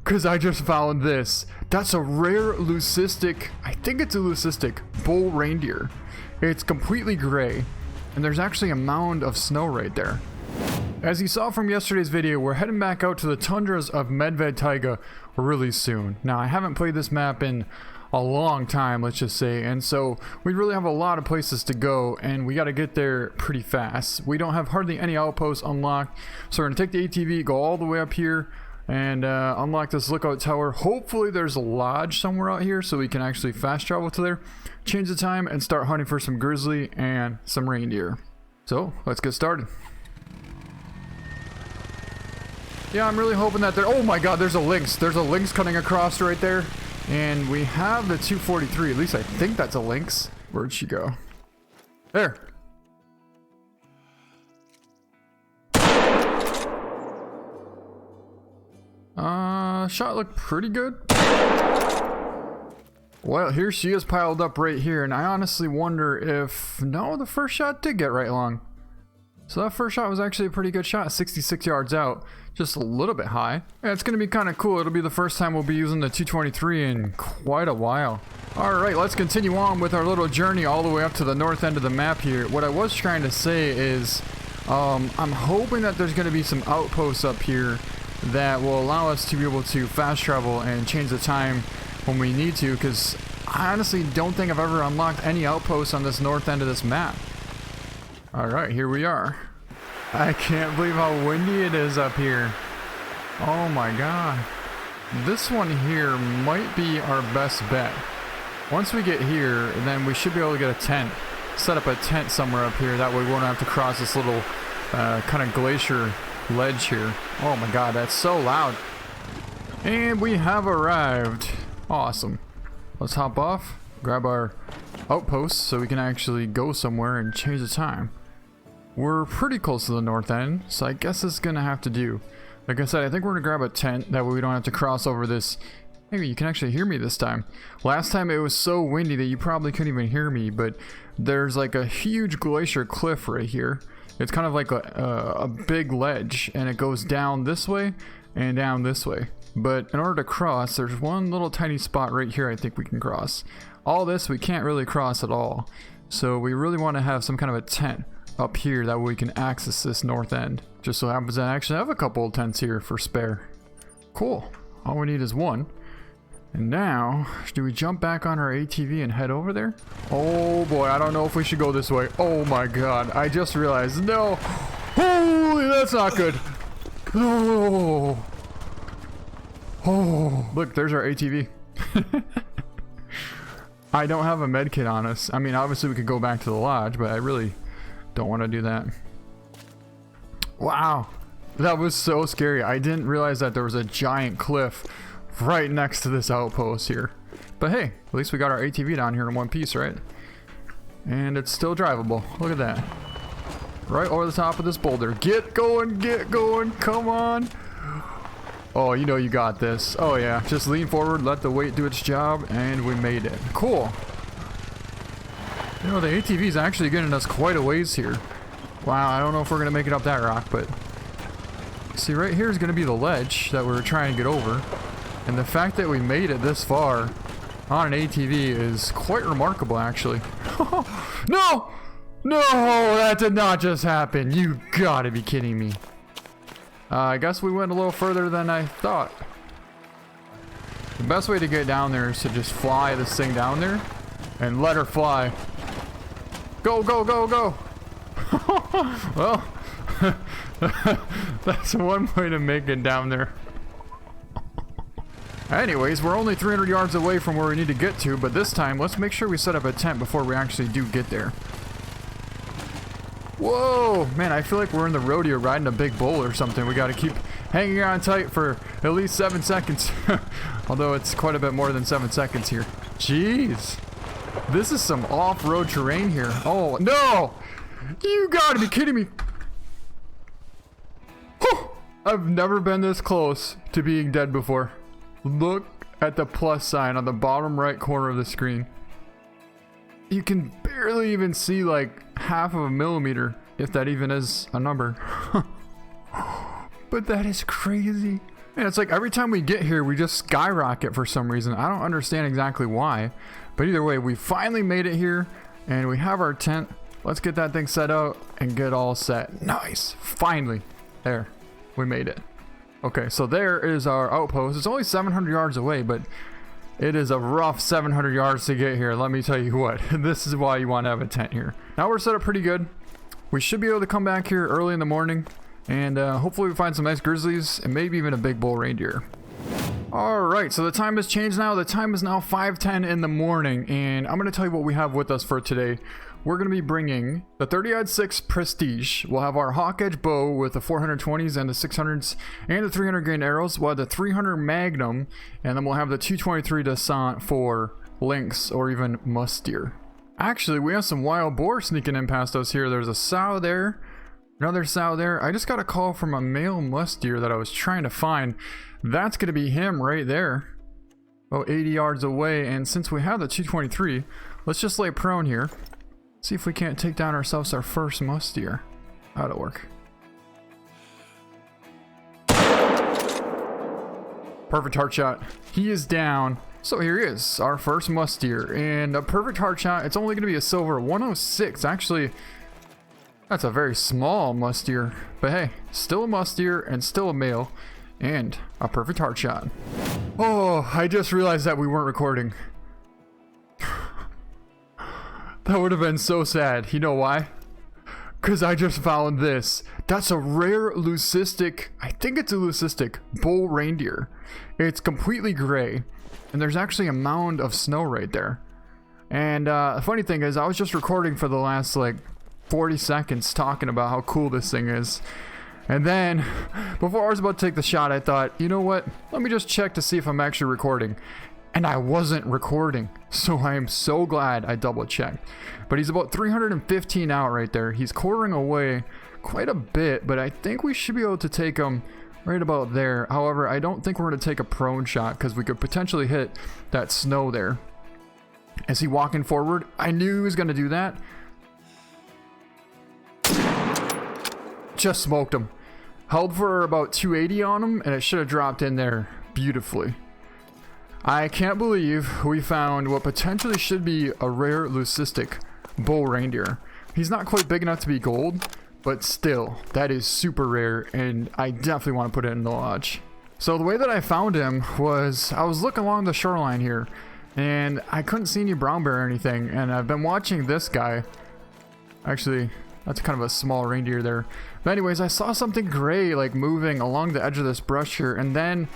because I just found this. That's a rare leucistic, I think it's a leucistic bull reindeer. It's completely gray, and there's actually a mound of snow right there. As you saw from yesterday's video, we're heading back out to the tundras of Medved Taiga really soon. Now, I haven't played this map in a long time, let's just say, and so we really have a lot of places to go, and we got to get there pretty fast. We don't have hardly any outposts unlocked, so we're going to take the ATV, go all the way up here, and unlock this lookout tower. Hopefully there's a lodge somewhere out here so we can actually fast travel to there, change the time, and start hunting for some grizzly and some reindeer. So let's get started. Yeah, I'm really hoping that there... Oh my god, there's a lynx. There's a lynx coming across right there. And we have the 243. At least I think that's a lynx. Where'd she go? There. Shot looked pretty good. Well, here she is piled up right here. And I honestly wonder if... No, the first shot did get right along. So that first shot was actually a pretty good shot, 66 yards out, just a little bit high. Yeah, it's gonna be kind of cool. It'll be the first time we'll be using the 223 in quite a while. All right, let's continue on with our little journey all the way up to the north end of the map here. What I was trying to say is, I'm hoping that there's gonna be some outposts up here that will allow us to be able to fast travel and change the time when we need to, because I honestly don't think I've ever unlocked any outposts on this north end of this map. Alright, here we are. I can't believe how windy it is up here. Oh my god. This one here might be our best bet. Once we get here, then we should be able to get a tent. Set up a tent somewhere up here. That way we won't have to cross this little kind of glacier ledge here. Oh my god, that's so loud. And we have arrived. Awesome. Let's hop off, grab our outpost so we can actually go somewhere and change the time. We're pretty close to the north end, so I guess it's gonna have to do. Like I said, I think we're gonna grab a tent, that way we don't have to cross over this. Maybe you can actually hear me this time. Last time it was so windy that you probably couldn't even hear me, but there's like a huge glacier cliff right here. It's kind of like a big ledge, and it goes down this way and down this way. But in order to cross, there's one little tiny spot right here I think we can cross. All this we can't really cross at all. So we really want to have some kind of a tent up here, that way we can access this north end. Just so happens I actually have a couple of tents here for spare. Cool. All we need is one. And now, do we jump back on our ATV and head over there? Oh boy, I don't know if we should go this way. Oh my god, I just realized. No! Holy, that's not good. Oh. Oh. Look, there's our ATV. I don't have a med kit on us. I mean, obviously we could go back to the lodge, but I really don't want to do that. Wow, that was so scary. I didn't realize that there was a giant cliff right next to this outpost here. But hey, at least we got our ATV down here in one piece, right? And it's still drivable. Look at that. Right over the top of this boulder. Get going, come on. Oh, you know you got this. Oh yeah, just lean forward, let the weight do its job, and we made it. Cool. You know, the ATV is actually getting us quite a ways here. Wow, I don't know if we're going to make it up that rock, but... See, right here is going to be the ledge that we're trying to get over. And the fact that we made it this far on an ATV is quite remarkable, actually. No! No, that did not just happen. You gotta be kidding me. I guess we went a little further than I thought. The best way to get down there is to just fly this thing down there and let her fly. Go, go, go, go! Well, that's one way to make it down there. Anyways, we're only 300 yards away from where we need to get to, but this time, let's make sure we set up a tent before we actually do get there. Whoa! Man, I feel like we're in the rodeo riding a big bull or something. We gotta keep hanging on tight for at least 7 seconds. Although it's quite a bit more than 7 seconds here. Jeez! This is some off-road terrain here. Oh, no! You gotta be kidding me! Whew. I've never been this close to being dead before. Look at the plus sign on the bottom right corner of the screen. You can barely even see like half of a millimeter, if that even is a number. But that is crazy. And it's like every time we get here, we just skyrocket for some reason. I don't understand exactly why. But either way, we finally made it here. And we have our tent. Let's get that thing set out and get all set. Nice. Finally. There. We made it. Okay, so there is our outpost. It's only 700 yards away, but it is a rough 700 yards to get here. Let me tell you what. This is why you want to have a tent here. Now we're set up pretty good. We should be able to come back here early in the morning. And hopefully we find some nice grizzlies and maybe even a big bull reindeer. Alright, so the time has changed now. The time is now 5:10 in the morning. And I'm going to tell you what we have with us for today. We're going to be bringing the 30-06 Prestige. We'll have our Hawk Edge bow with the 420s and the 600s and the 300 grain arrows. We'll have the 300 Magnum. And then we'll have the 223 Descent for lynx or even muskdeer. Actually, we have some wild boar sneaking in past us here. There's a sow there. Another sow there. I just got a call from a male muskdeer that I was trying to find. That's going to be him right there. Oh, 80 yards away. And since we have the 223, let's just lay prone here. See if we can't take down ourselves our first muskdeer. That'll work. Perfect heart shot. He is down. So here he is, our first muskdeer. And a perfect heart shot. It's only going to be a silver 106. Actually, that's a very small muskdeer, but hey, still a muskdeer and still a male, and a perfect heart shot. Oh, I just realized that we weren't recording. That would have been so sad. You know why? Because I just found this. That's a rare leucistic, I think it's a leucistic, bull reindeer. It's completely gray, and there's actually a mound of snow right there. And the funny thing is, I was just recording for the last, 40 seconds talking about how cool this thing is. And then, before I was about to take the shot, I thought, you know what? Let me just check to see if I'm actually recording. And I wasn't recording. So I am so glad I double checked. But he's about 315 out right there. He's quartering away quite a bit, but I think we should be able to take him right about there. However, I don't think we're going to take a prone shot because we could potentially hit that snow there. Is he walking forward? I knew he was going to do that. Just smoked him. Held for about 280 on him, and it should have dropped in there beautifully. I can't believe we found what potentially should be a rare leucistic bull reindeer. He's not quite big enough to be gold, but still, that is super rare, and I definitely want to put it in the lodge. So the way that I found him was, I was looking along the shoreline here, and I couldn't see any brown bear or anything, and I've been watching this guy. Actually, that's kind of a small reindeer there. But anyways, I saw something gray moving along the edge of this brush here, and then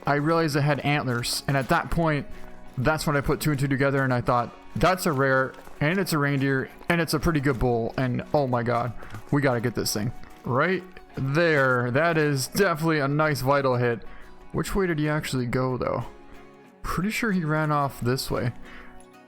I realized it had antlers, and at that point, that's when I put 2 and 2 together, and I thought, that's a rare, and it's a reindeer, and it's a pretty good bull, and oh my god, we gotta get this thing. Right there, that is definitely a nice vital hit. Which way did he actually go though? Pretty sure he ran off this way.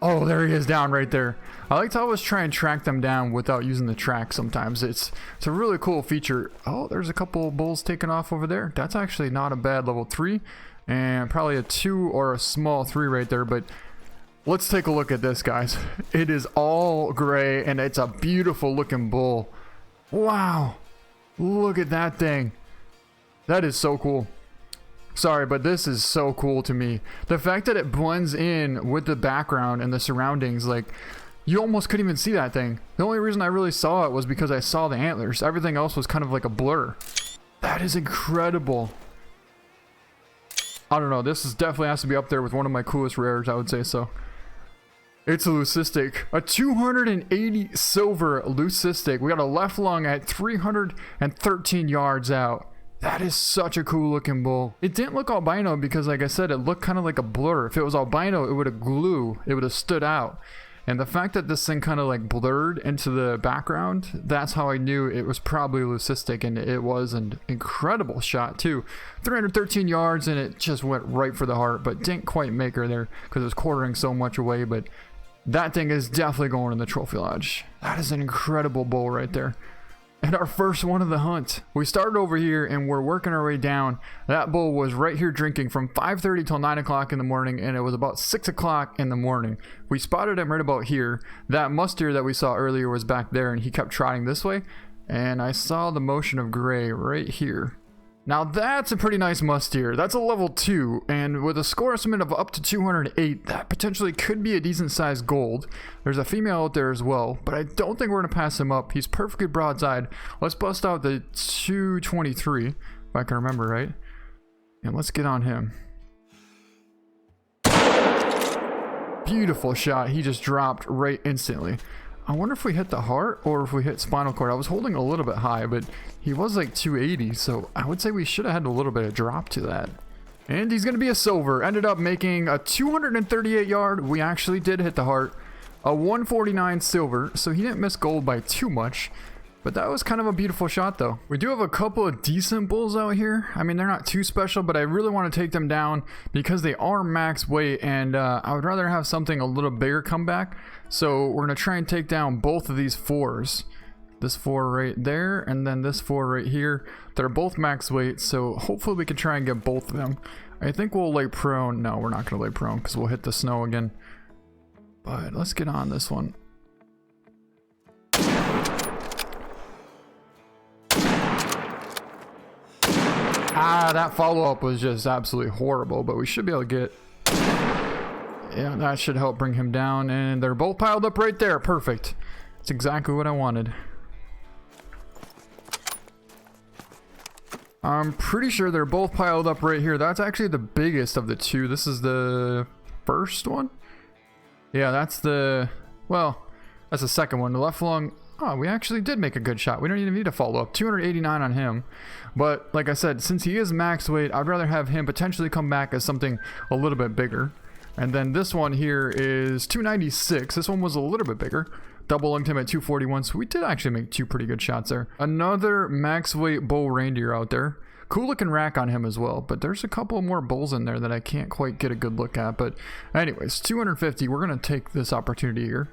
Oh, there he is down right there. I like to always try and track them down without using the track sometimes. It's a really cool feature. Oh, there's a couple of bulls taking off over there. That's actually not a bad level 3. And probably a 2 or a small 3 right there. But let's take a look at this, guys. It is all gray, and it's a beautiful looking bull. Wow. Look at that thing. That is so cool. Sorry, but this is so cool to me. The fact that it blends in with the background and the surroundings, you almost couldn't even see that thing. The only reason I really saw it was because I saw the antlers. Everything else was kind of like a blur. That is incredible. I don't know. This is definitely has to be up there with one of my coolest rares, I would say so. It's a leucistic. A 280 silver leucistic. We got a left lung at 313 yards out. That is such a cool looking bull. It didn't look albino because, like I said, it looked kind of like a blur. If it was albino, it would have glue. It would have stood out. And the fact that this thing kind of blurred into the background, that's how I knew it was probably leucistic, and it was an incredible shot too. 313 yards, and it just went right for the heart, but didn't quite make her there because it was quartering so much away. But that thing is definitely going in the trophy lodge. That is an incredible bull right there. And our first one of the hunt. We started over here and we're working our way down. That bull was right here drinking from 5:30 till 9 o'clock in the morning, and it was about 6 o'clock in the morning. We spotted him right about here. That muskdeer that we saw earlier was back there, and he kept trotting this way. And I saw the motion of gray right here. Now that's a pretty nice muskdeer. That's a level 2, and with a score estimate of up to 208, that potentially could be a decent sized gold. There's a female out there as well, but I don't think we're going to pass him up. He's perfectly broadside. Let's bust out the 223, if I can remember right. And let's get on him. Beautiful shot. He just dropped right instantly. I wonder if we hit the heart or if we hit spinal cord. I was holding a little bit high, but he was like 280, so I would say we should have had a little bit of drop to that. And he's going to be a silver. Ended up making a 238 yard. We actually did hit the heart. A 149 silver, so he didn't miss gold by too much. But that was kind of a beautiful shot though. We do have a couple of decent bulls out here. I mean, they're not too special, but I really want to take them down because they are max weight, and I would rather have something a little bigger come back. So we're going to try and take down both of these 4s. This 4 right there, and then this 4 right here. They're both max weight, so hopefully we can try and get both of them. I think we'll lay prone. No, we're not going to lay prone because we'll hit the snow again. But let's get on this one. That follow-up was just absolutely horrible, but we should be able to get... Yeah, that should help bring him down, and they're both piled up right there. Perfect. That's exactly what I wanted. I'm pretty sure they're both piled up right here. That's actually the biggest of the two. This is the first one? Yeah, that's the... Well, that's the second one. The left lung... Oh, we actually did make a good shot. We don't even need a follow-up. 289 on him. But like I said, since he is max weight, I'd rather have him potentially come back as something a little bit bigger. And then this one here is 296. This one was a little bit bigger. Double lunged him at 241. So we did actually make 2 pretty good shots there. Another max weight bull reindeer out there. Cool looking rack on him as well. But there's a couple more bulls in there that I can't quite get a good look at. But anyways, 250. We're going to take this opportunity here.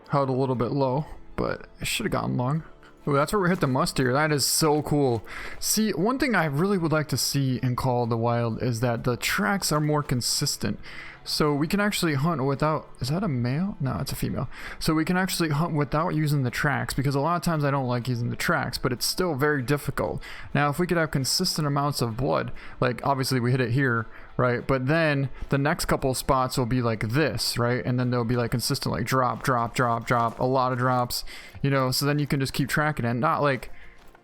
Held a little bit low, but it should have gotten long. Ooh, that's where we hit the muskdeer. That is so cool. See, one thing I really would like to see in Call of the Wild is that the tracks are more consistent. So we can actually hunt without... Is that a male? No, it's a female. So we can actually hunt without using the tracks, because a lot of times I don't like using the tracks, but it's still very difficult. Now, if we could have consistent amounts of blood, like obviously we hit it here, right? But then the next couple spots will be like this, right? And then they'll be like consistent, like drop, drop, drop, drop, a lot of drops, you know, so then you can just keep tracking it. Not like...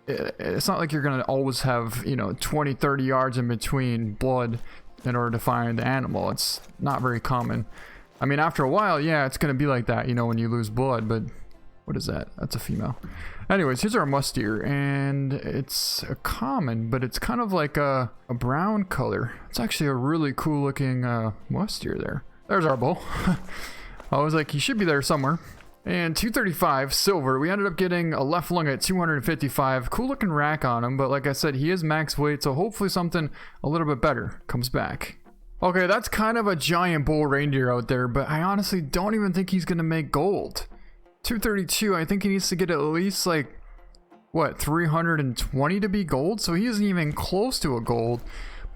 It's not like you're going to always have, you know, 20, 30 yards in between blood in order to find the animal. It's not very common. I mean, after a while, yeah, it's going to be like that, you know, when you lose blood, but what is that? That's a female. Anyways, here's our muskdeer, and it's a common, but it's kind of like a brown color. It's actually a really cool looking muskdeer there. There's our bull. I was like, he should be there somewhere. And 235 silver. We ended up getting a left lung at 255. Cool looking rack on him, but like I said, he is max weight, so hopefully something a little bit better comes back. Okay, that's kind of a giant bull reindeer out there, but I honestly don't even think he's gonna make gold. 232, I think he needs to get at least like, what, 320 to be gold? So he isn't even close to a gold.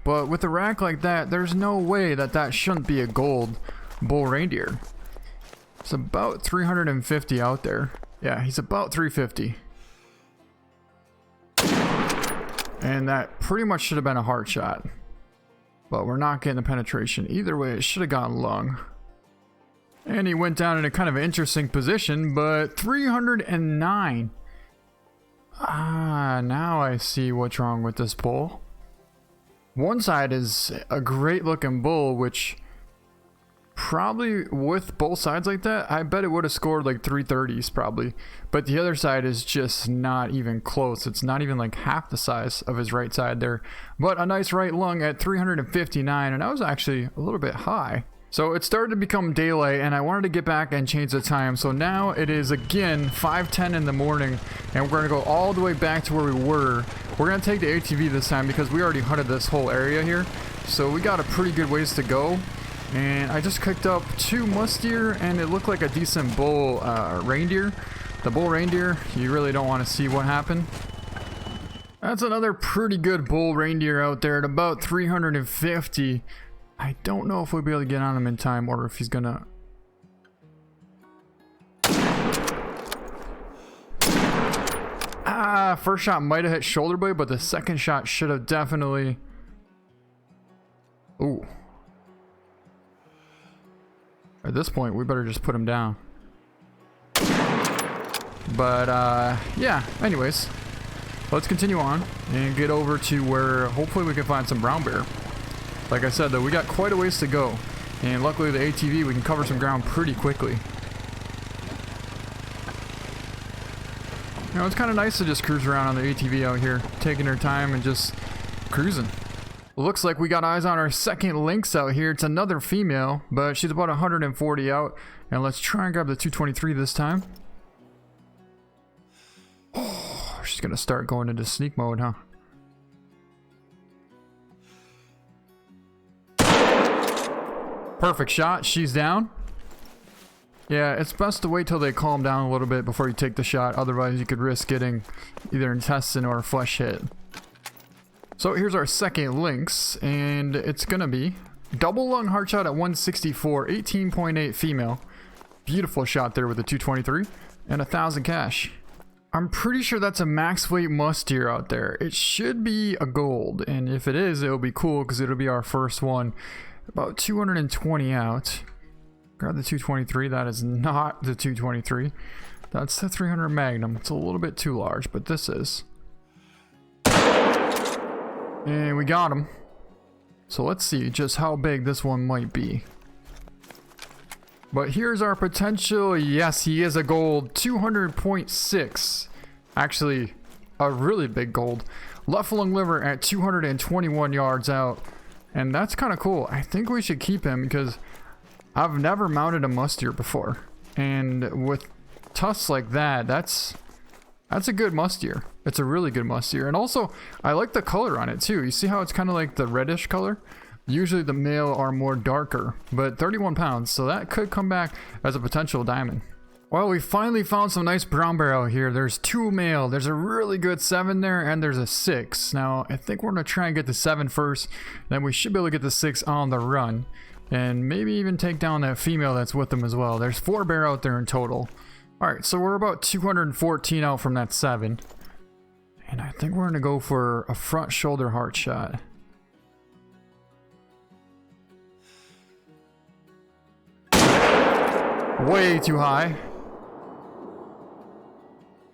But with a rack like that, there's no way that that shouldn't be a gold bull reindeer. It's about 350 out there. Yeah, he's about 350. And that pretty much should have been a heart shot. But we're not getting the penetration. Either way, it should have gotten lung. And he went down in a kind of interesting position, but 309. Now I see what's wrong with this bull. One side is a great looking bull, which... Probably with both sides like that, I bet it would have scored like 330s probably. But the other side is just not even close. It's not even like half the size of his right side there. But a nice right lung at 359, and that was actually a little bit high. So it started to become daylight, and I wanted to get back and change the time. So now it is again 5:10 in the morning, and we're going to go all the way back to where we were. We're going to take the ATV this time because we already hunted this whole area here. So we got a pretty good ways to go. And I just cooked up 2 muskdeer, and it looked like a decent bull reindeer. The bull reindeer, you really don't want to see what happened. That's another pretty good bull reindeer out there at about 350. I don't know if we'll be able to get on him in time, or if he's gonna... First shot might have hit shoulder blade, but the second shot should have definitely... Ooh. At this point, we better just put him down. But, yeah, anyways. Let's continue on and get over to where hopefully we can find some brown bear. Like I said, though, we got quite a ways to go. And luckily, the ATV, we can cover some ground pretty quickly. You know, it's kind of nice to just cruise around on the ATV out here, taking our time and just cruising. Looks like we got eyes on our second lynx out here. It's another female, but she's about 140 out. And let's try and grab the 223 this time. Oh, she's gonna start going into sneak mode, huh? Perfect shot. She's down. Yeah, it's best to wait till they calm down a little bit before you take the shot. Otherwise, you could risk getting either intestine or a flesh hit. So here's our second lynx, and it's gonna be double lung heart shot at 164, 18.8 female. Beautiful shot there with the 223 and 1,000 cash. I'm pretty sure that's a max weight muskdeer out there. It should be a gold, and if it is, it'll be cool because it'll be our first one. About 220 out. Grab the 223. That is not the 223. That's the 300 Magnum. It's a little bit too large, but this is. And we got him. So let's see just how big this one might be. But here's our potential. Yes, he is a gold. 200.6. Actually, a really big gold. Left lung liver at 221 yards out. And that's kind of cool. I think we should keep him because I've never mounted a muskdeer before. And with tusks like that, that's a good muskdeer. It's a really good muskdeer. And also, I like the color on it too. You see how it's kind of like the reddish color? Usually the male are more darker, but 31 pounds, so that could come back as a potential diamond. Well, we finally found some nice brown bear out here. There's two male. There's a really good 7 there, and there's a 6. Now, I think we're going to try and get the 7 first, then we should be able to get the 6 on the run, and maybe even take down that female that's with them as well. There's 4 bear out there in total. Alright, so we're about 214 out from that 7. And I think we're going to go for a front shoulder heart shot. Way too high.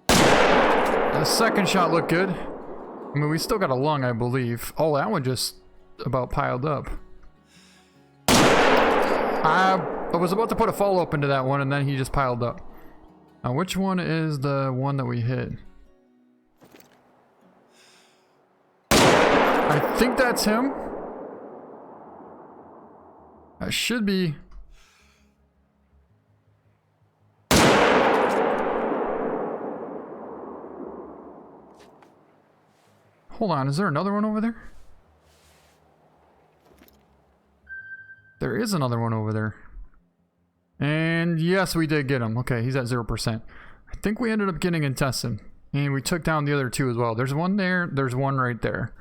The second shot looked good. I mean, we still got a lung, I believe. Oh, that one just about piled up. I was about to put a follow-up into that one, and then he just piled up. Now, which one is the one that we hit? I think that's him. That should be... Hold on, is there another one over there? There is another one over there. And yes, we did get him. Okay, he's at 0%. I think we ended up getting intestine. And we took down the other 2 as well. There's one there, there's one right there.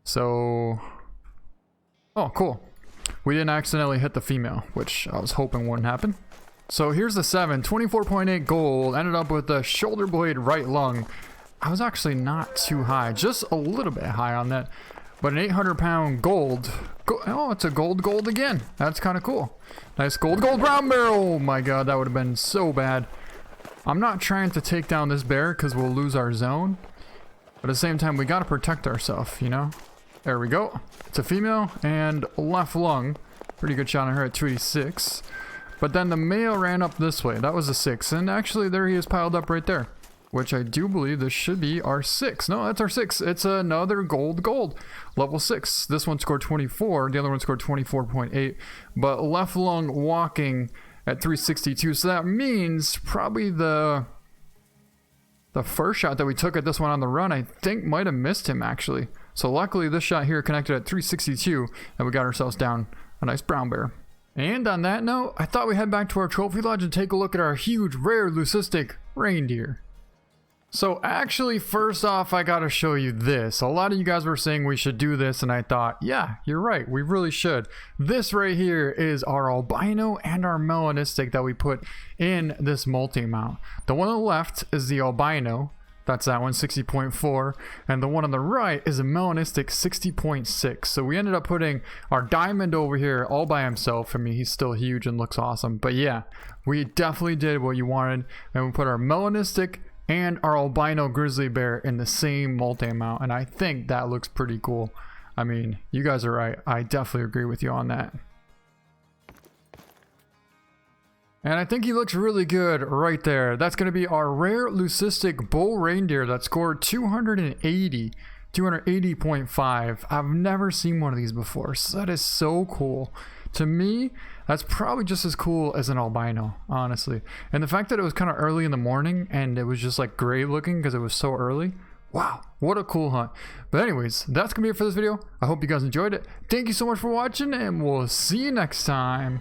So... Oh, cool. We didn't accidentally hit the female, which I was hoping wouldn't happen. So here's the 7, 24.8 gold. Ended up with the shoulder blade right lung. I was actually not too high, just a little bit high on that. But an 800-pound gold. Oh, it's a gold again. That's kind of cool. Nice gold brown bear. Oh my god, that would have been so bad. I'm not trying to take down this bear because we'll lose our zone. But at the same time, we got to protect ourselves, you know? There we go. It's a female and left lung. Pretty good shot on her at 286. But then the male ran up this way. That was a 6. And actually, there he is piled up right there. Which I do believe this should be our 6. No, that's our 6. It's another gold. Level 6. This one scored 24. The other one scored 24.8. But left lung walking at 362. So that means probably the first shot that we took at this one on the run, I think might have missed him actually. So luckily this shot here connected at 362 and we got ourselves down a nice brown bear. And on that note, I thought we'd head back to our trophy lodge and take a look at our huge rare leucistic reindeer. So actually, first off, I gotta show you this. A lot of you guys were saying we should do this, and I thought, yeah, you're right, we really should. This right here is our albino and our melanistic that we put in this multi-mount. The one on the left is the albino. That's that one, 60.4. And the one on the right is a melanistic 60.6. So we ended up putting our diamond over here all by himself. I mean, he's still huge and looks awesome. But yeah, we definitely did what you wanted. And we put our melanistic and our albino grizzly bear in the same multi-amount. And I think that looks pretty cool. I mean, you guys are right. I definitely agree with you on that. And I think he looks really good right there. That's going to be our rare leucistic bull reindeer that scored 280.5. I've never seen one of these before, so that is so cool. To me, that's probably just as cool as an albino, honestly. And the fact that it was kind of early in the morning and it was just like gray looking because it was so early. Wow, what a cool hunt. But anyways, that's going to be it for this video. I hope you guys enjoyed it. Thank you so much for watching, and we'll see you next time.